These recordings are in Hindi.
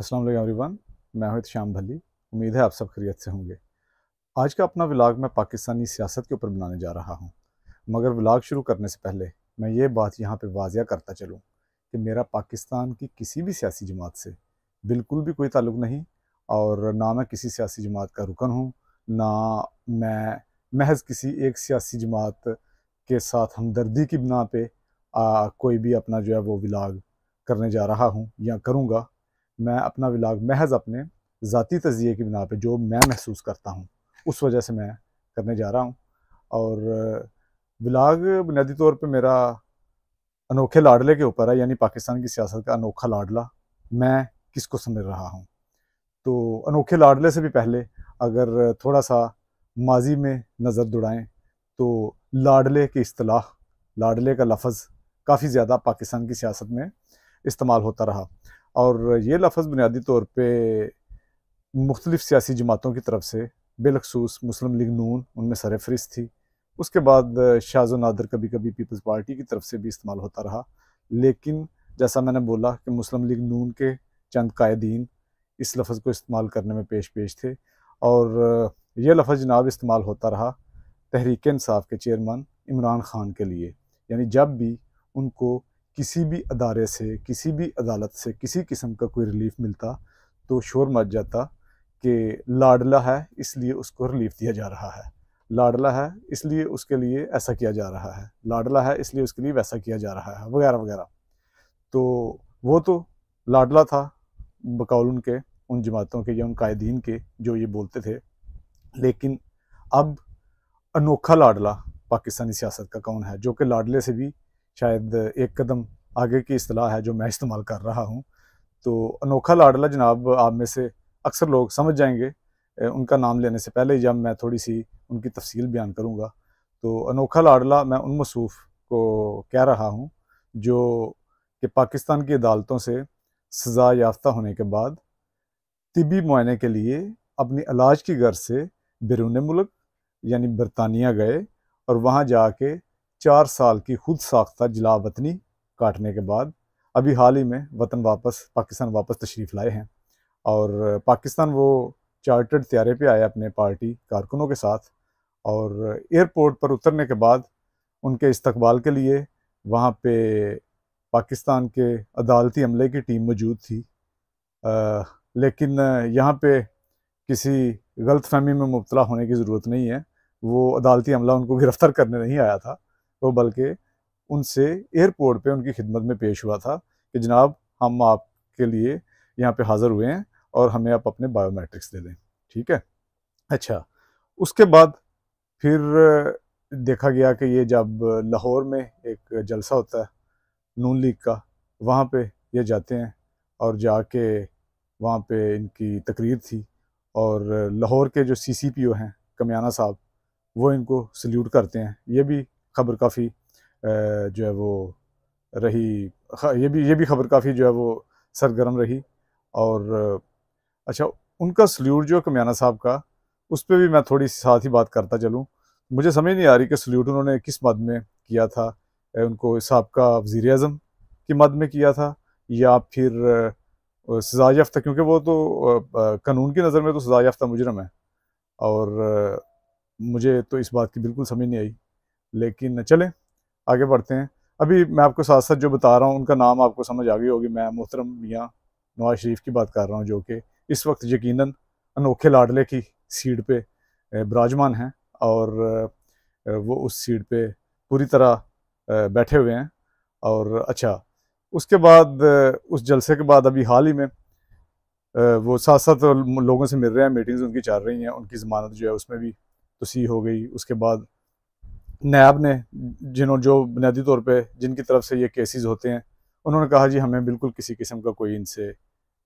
अस्सलाम वालेकुम एवरीवन। मैं हूं शाम भली। उम्मीद है आप सब खैरियत से होंगे। आज का अपना व्लॉग मैं पाकिस्तानी सियासत के ऊपर बनाने जा रहा हूं। मगर व्लॉग शुरू करने से पहले मैं ये बात यहाँ पे वाजिया करता चलूँ कि मेरा पाकिस्तान की किसी भी सियासी जमात से बिल्कुल भी कोई ताल्लुक़ नहीं, और ना मैं किसी सियासी जमात का रुकन हूँ, ना मैं महज किसी एक सियासी जमात के साथ हमदर्दी की बिना पे कोई भी अपना जो है वो व्लॉग करने जा रहा हूँ या करूँगा। मैं अपना व्लॉग महज अपने ज़ाती तज़िये की बिना पे जो मैं महसूस करता हूँ उस वजह से मैं करने जा रहा हूँ। और व्लॉग बुनियादी तौर पे मेरा अनोखे लाडले के ऊपर है, यानी पाकिस्तान की सियासत का अनोखा लाडला मैं किसको समझ रहा हूँ। तो अनोखे लाडले से भी पहले अगर थोड़ा सा माजी में नज़र दौड़ाएं तो लाडले की इस्तिलाह, लाडले का लफ्ज़ काफ़ी ज़्यादा पाकिस्तान की सियासत में इस्तेमाल होता रहा, और ये लफ्ज़ बुनियादी तौर पे मुख्तलिफ़ सियासी जमातों की तरफ से, बिलखसूस मुस्लिम लीग नून उनमें सरफ़हरिस्त थी। उसके बाद शाज़ व नादिर कभी कभी पीपल्स पार्टी की तरफ से भी इस्तेमाल होता रहा। लेकिन जैसा मैंने बोला कि मुस्लिम लीग नून के चंद कायदीन इस लफ्ज़ को इस्तेमाल करने में पेश पेश थे, और यह लफ्ज़ जनाब इस्तेमाल होता रहा तहरीक इंसाफ के चेयरमैन इमरान खान के लिए। यानी जब भी उनको किसी भी अदारे से, किसी भी अदालत से किसी किस्म का कोई रिलीफ मिलता तो शोर मच जाता कि लाडला है इसलिए उसको रिलीफ दिया जा रहा है, लाडला है इसलिए उसके लिए ऐसा किया जा रहा है, लाडला है इसलिए उसके लिए वैसा किया जा रहा है, वगैरह वगैरह। तो वो तो लाडला था बकौल उनके उन जमातों के या उन कायदीन के जो ये बोलते थे। लेकिन अब अनोखा लाडला पाकिस्तानी सियासत का कौन है, जो कि लाडले से भी शायद एक कदम आगे की इस्तिलाह है जो मैं इस्तेमाल कर रहा हूँ। तो अनोखा लाडला जनाब आप में से अक्सर लोग समझ जाएंगे उनका नाम लेने से पहले, जब मैं थोड़ी सी उनकी तफसील बयान करूँगा। तो अनोखा लाडला मैं उन मसूफ़ को कह रहा हूँ जो कि पाकिस्तान की अदालतों से सज़ा याफ्ता होने के बाद तिब्बी मुआयने के लिए अपनी इलाज की गर्ज से बैरून मुल्क यानी बरतानिया गए, और वहाँ जाके 4 साल की खुद साख्ता जला वतनी काटने के बाद अभी हाल ही में वतन वापस पाकिस्तान वापस तशरीफ़ लाए हैं। और पाकिस्तान वो चार्टर्ड त्यारे पे आए अपने पार्टी कारकुनों के साथ, और एयरपोर्ट पर उतरने के बाद उनके इस्तकबाल के लिए वहाँ पे पाकिस्तान के अदालती अमले की टीम मौजूद थी। लेकिन यहाँ पे किसी गलतफहमी में मुब्तला होने की ज़रूरत नहीं है। वो अदालती अमला उनको गिरफ़्तार करने नहीं आया था, वो बल्कि उनसे एयरपोर्ट पे उनकी खिदमत में पेश हुआ था कि जनाब हम आपके लिए यहाँ पे हाज़िर हुए हैं और हमें आप अपने बायोमेट्रिक्स दे दें। ठीक है। अच्छा, उसके बाद फिर देखा गया कि ये जब लाहौर में एक जलसा होता है नून लीग का, वहाँ पे ये जाते हैं, और जाके वहाँ पे इनकी तकरीर थी, और लाहौर के जो सीसीपीओ हैं कमियाना साहब वो इनको सल्यूट करते हैं। ये भी खबर काफ़ी जो है वो रही, ये भी खबर काफ़ी जो है वो सरगर्म रही। और अच्छा, उनका सल्यूट जो कमियाना साहब का, उस पे भी मैं थोड़ी सी साथ ही बात करता चलूँ। मुझे समझ नहीं आ रही कि सल्यूट उन्होंने किस मद में किया था। उनको साबका वज़ीर-ए-आज़म की मद में किया था, या फिर सज़ा याफ्ता, क्योंकि वो तो कानून की नज़र में तो सज़ा याफ्ता मुजरम है, और मुझे तो इस बात की बिल्कुल समझ नहीं आई। लेकिन चलें आगे बढ़ते हैं। अभी मैं आपको साथ साथ जो बता रहा हूँ उनका नाम आपको समझ आ गई होगी। मैं मोहतरम मियाँ नवाज शरीफ की बात कर रहा हूँ, जो कि इस वक्त यकीनन अनोखे लाडले की सीट पे विराजमान हैं, और वो उस सीट पे पूरी तरह बैठे हुए हैं। और अच्छा, उसके बाद उस जलसे के बाद अभी हाल ही में वो साथ साथ लोगों से मिल रहे हैं, मीटिंग्स उनकी चल रही हैं, उनकी ज़मानत जो है उसमें भी तोसीह हो गई। उसके बाद नैब ने जो बुनियादी तौर पे जिनकी तरफ से ये केसेस होते हैं, उन्होंने कहा जी हमें बिल्कुल किसी किस्म का कोई इनसे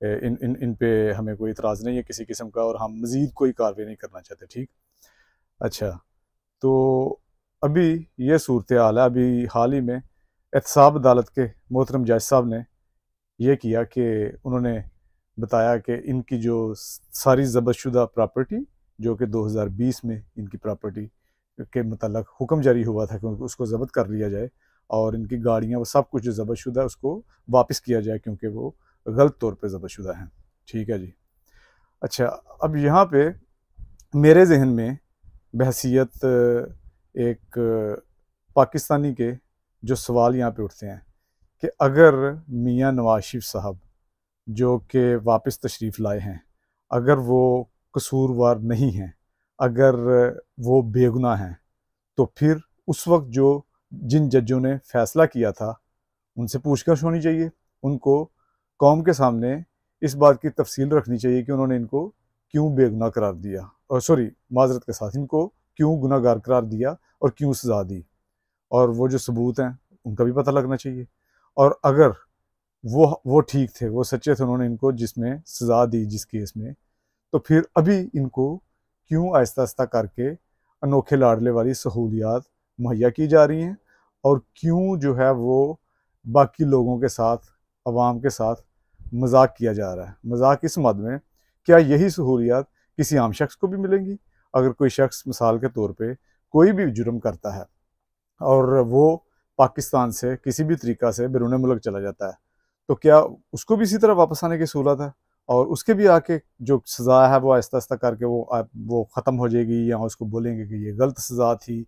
इन इन इन पे हमें कोई इतराज़ नहीं है किसी किस्म का, और हम मज़ीद कोई कार्रवाई नहीं करना चाहते। ठीक। अच्छा, तो अभी ये सूरत हाल है। अभी हाल ही में एहतसाब अदालत के मोहतरम जज साहब ने यह किया कि उन्होंने बताया कि इनकी जो सारी ज़ब्तशुदा प्रॉपर्टी, जो कि 2020 में इनकी प्रॉपर्टी के मतलब हुक्म जारी हुआ था कि उसको ज़ब्त कर लिया जाए, और इनकी गाड़ियाँ वो सब कुछ जो ज़ब्तशुदा है उसको वापस किया जाए, क्योंकि वो गलत तौर पे ज़ब्तशुदा हैं। ठीक है जी। अच्छा, अब यहाँ पे मेरे जहन में बहसियत एक पाकिस्तानी के जो सवाल यहाँ पे उठते हैं कि अगर मियाँ नवाज शरीफ साहब जो कि वापस तशरीफ़ लाए हैं, अगर वो कसूरवार नहीं हैं, अगर वो बेगुनाह हैं, तो फिर उस वक्त जो जिन जजों ने फैसला किया था उनसे पूछताछ होनी चाहिए। उनको कौम के सामने इस बात की तफसील रखनी चाहिए कि उन्होंने इनको क्यों बेगुनाह करार दिया, और सॉरी माजरत के साथ, इनको क्यों गुनाहगार करार दिया और क्यों सज़ा दी, और वो जो सबूत हैं उनका भी पता लगना चाहिए। और अगर वो ठीक थे, वो सच्चे थे, उन्होंने इनको जिसमें सज़ा दी जिस केस में, तो फिर अभी इनको क्यों आहिस्ता आहिस्ता करके अनोखे लाडले वाली सहूलियात मुहैया की जा रही हैं, और क्यों जो है वो बाकी लोगों के साथ, अवाम के साथ मजाक किया जा रहा है। मजाक इस मद में, क्या यही सहूलियात किसी आम शख्स को भी मिलेंगी? अगर कोई शख्स मिसाल के तौर पे कोई भी जुर्म करता है और वो पाकिस्तान से किसी भी तरीका से बैरून मुल्क चला जाता है, तो क्या उसको भी इसी तरह वापस आने की सहूलत है? और उसके भी आके जो सज़ा है वो आहिस्ता आहिस्ता करके वो ख़त्म हो जाएगी, या उसको बोलेंगे कि ये गलत सज़ा थी।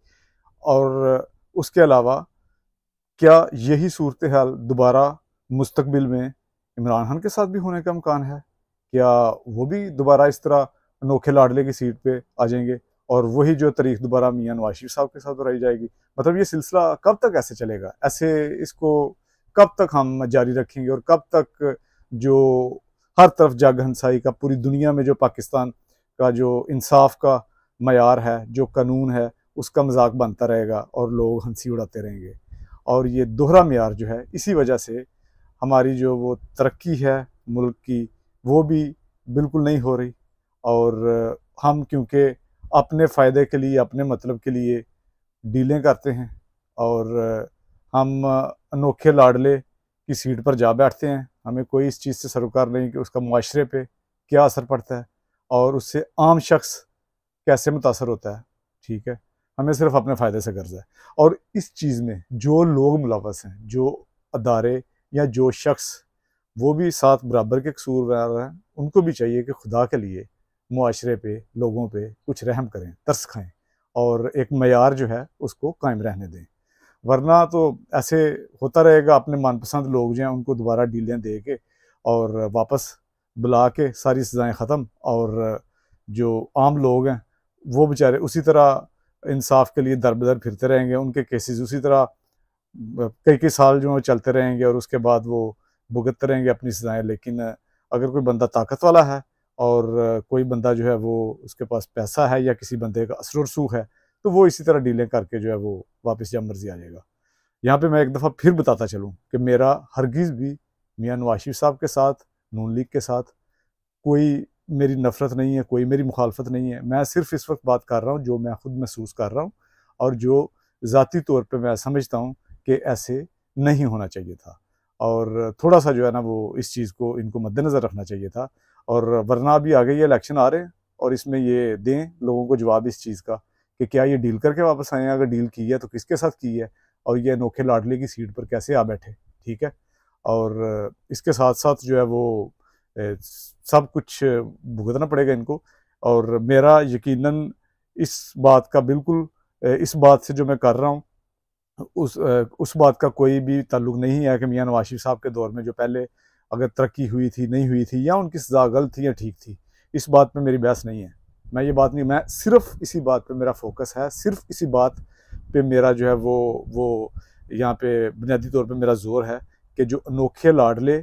और उसके अलावा क्या यही सूरत हाल दोबारा मुस्तकबिल में इमरान खान के साथ भी होने का इम्कान है? क्या वो भी दोबारा इस तरह अनोखे लाडले की सीट पे आ जाएंगे और वही जो तारीख दोबारा मियां नवाज शरीफ साहब के साथ दोहराई जाएगी? मतलब ये सिलसिला कब तक ऐसे चलेगा? ऐसे इसको कब तक हम जारी रखेंगे, और कब तक जो हर तरफ जग हंसाई का, पूरी दुनिया में जो पाकिस्तान का जो इंसाफ का मयार है, जो कानून है, उसका मजाक बनता रहेगा और लोग हंसी उड़ाते रहेंगे? और ये दोहरा मेयार जो है, इसी वजह से हमारी जो वो तरक्की है मुल्क की, वो भी बिल्कुल नहीं हो रही। और हम क्योंकि अपने फ़ायदे के लिए, अपने मतलब के लिए डीलें करते हैं, और हम अनोखे लाडले की सीट पर जा बैठते हैं। हमें कोई इस चीज़ से सरोकार नहीं कि उसका मुआशरे पे क्या असर पड़ता है और उससे आम शख्स कैसे मुतासर होता है। ठीक है, हमें सिर्फ अपने फ़ायदे से गर्ज है। और इस चीज़ में जो लोग मुलव्वस हैं, जो अदारे या जो शख्स, वो भी साथ बराबर के कसूरवार हैं। उनको भी चाहिए कि खुदा के लिए मुआशरे पे, लोगों पे कुछ रहम करें, तरस खाएं, और एक मयार जो है उसको कायम रहने दें। वरना तो ऐसे होता रहेगा, अपने मनपसंद लोग जो हैं उनको दोबारा डीलें दे के और वापस बुला के सारी सज़ाएँ ख़त्म, और जो आम लोग हैं वो बेचारे उसी तरह इंसाफ के लिए दर बदर फिरते रहेंगे। उनके केसेस उसी तरह कई कई साल जो चलते रहेंगे, और उसके बाद वो भुगतते रहेंगे अपनी सज़ाएँ। लेकिन अगर कोई बंदा ताकत वाला है, और कोई बंदा जो है वो उसके पास पैसा है, या किसी बंदे का असर रसूख है, तो वो इसी तरह डीलें करके जो है वो वापस जब मर्जी आ जाएगा। यहाँ पे मैं एक दफ़ा फिर बताता चलूँ कि मेरा हरगिज़ भी मियाँ नवाज शरीफ साहब के साथ, नून लीग के साथ कोई मेरी नफ़रत नहीं है, कोई मेरी मुखालफत नहीं है। मैं सिर्फ़ इस वक्त बात कर रहा हूँ जो मैं खुद महसूस कर रहा हूँ, और जो ज़ाती तौर पे मैं समझता हूँ कि ऐसे नहीं होना चाहिए था, और थोड़ा सा जो है ना वो इस चीज़ को इनको मद्देनज़र रखना चाहिए था। और वरना अभी आगे ये इलेक्शन आ रहे हैं, और इसमें ये दें लोगों को जवाब इस चीज़ का कि क्या ये डील करके वापस आए हैं? अगर डील की है तो किसके साथ की है, और ये अनोखे लाडले की सीट पर कैसे आ बैठे? ठीक है। और इसके साथ साथ जो है वो सब कुछ भुगतना पड़ेगा इनको। और मेरा यकीनन इस बात का बिल्कुल इस बात से जो मैं कर रहा हूँ उस बात का कोई भी ताल्लुक नहीं है कि मियाँ नवाज शरीफ साहब के दौर में जो पहले अगर तरक्की हुई थी, नहीं हुई थी, या उनकी सज़ा गलत थी या ठीक थी। इस बात पे मेरी बहस नहीं है। मैं ये बात नहीं, मैं सिर्फ इसी बात पे मेरा फोकस है, सिर्फ इसी बात पे मेरा जो है वो यहाँ पे बुनियादी तौर पे मेरा जोर है कि जो अनोखे लाडले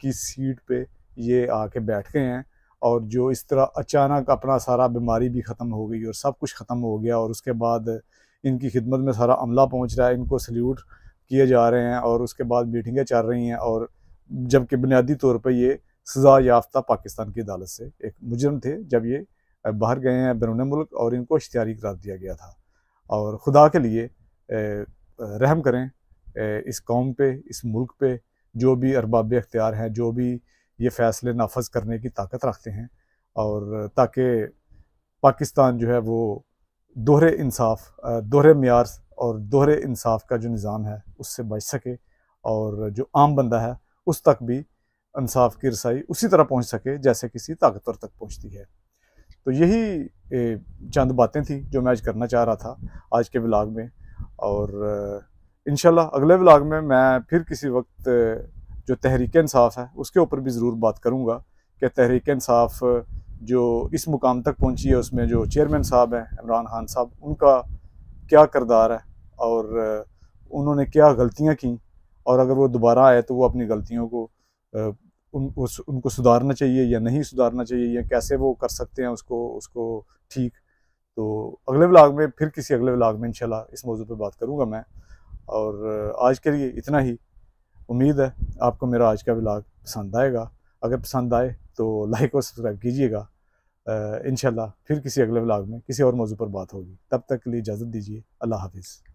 की सीट पे ये आके बैठ गए हैं, और जो इस तरह अचानक अपना सारा बीमारी भी ख़त्म हो गई और सब कुछ ख़त्म हो गया, और उसके बाद इनकी खिदमत में सारा अमला पहुंच रहा है, इनको सल्यूट किए जा रहे हैं, और उसके बाद मीटिंगें चल रही हैं। और जबकि बुनियादी तौर पर ये सज़ा याफ्ता पाकिस्तान की अदालत से एक मुजरम थे, जब ये बाहर गए हैं बैरून मुल्क, और इनको इश्तिहारी करार दिया गया था। और खुदा के लिए रहम करें इस कौम पे, इस मुल्क पे, जो भी अरबाब इख्तियार हैं, जो भी ये फ़ैसले नाफज करने की ताकत रखते हैं, और ताकि पाकिस्तान जो है वो दोहरे इंसाफ, दोहरे मेयार और दोहरे इंसाफ का जो निज़ाम है उससे बच सके, और जो आम बंदा है उस तक भी इंसाफ की रसाई उसी तरह पहुंच सके जैसे किसी ताकतवर तक पहुंचती है। तो यही चंद बातें थी जो मैं आज करना चाह रहा था आज के व्लॉग में। और इंशाल्लाह अगले व्लॉग में मैं फिर किसी वक्त जो तहरीक इंसाफ है उसके ऊपर भी ज़रूर बात करूँगा कि तहरीक इंसाफ जो इस मुकाम तक पहुँची है उसमें जो चेयरमैन साहब हैं इमरान खान साहब, उनका क्या किरदार है और उन्होंने क्या गलतियाँ की, और अगर वो दोबारा आए तो वो अपनी गलतियों को उनको सुधारना चाहिए या नहीं सुधारना चाहिए, या कैसे वो कर सकते हैं उसको ठीक। तो अगले व्लॉग में फिर किसी अगले व्लॉग में इंशाल्लाह इस मौजू पे बात करूँगा मैं। और आज के लिए इतना ही। उम्मीद है आपको मेरा आज का व्लॉग पसंद आएगा। अगर पसंद आए तो लाइक और सब्सक्राइब कीजिएगा। इंशाल्लाह फिर किसी अगले व्लॉग में किसी और मौजू पर बात होगी। तब तक के लिए इजाज़त दीजिए। अल्लाह हाफिज़।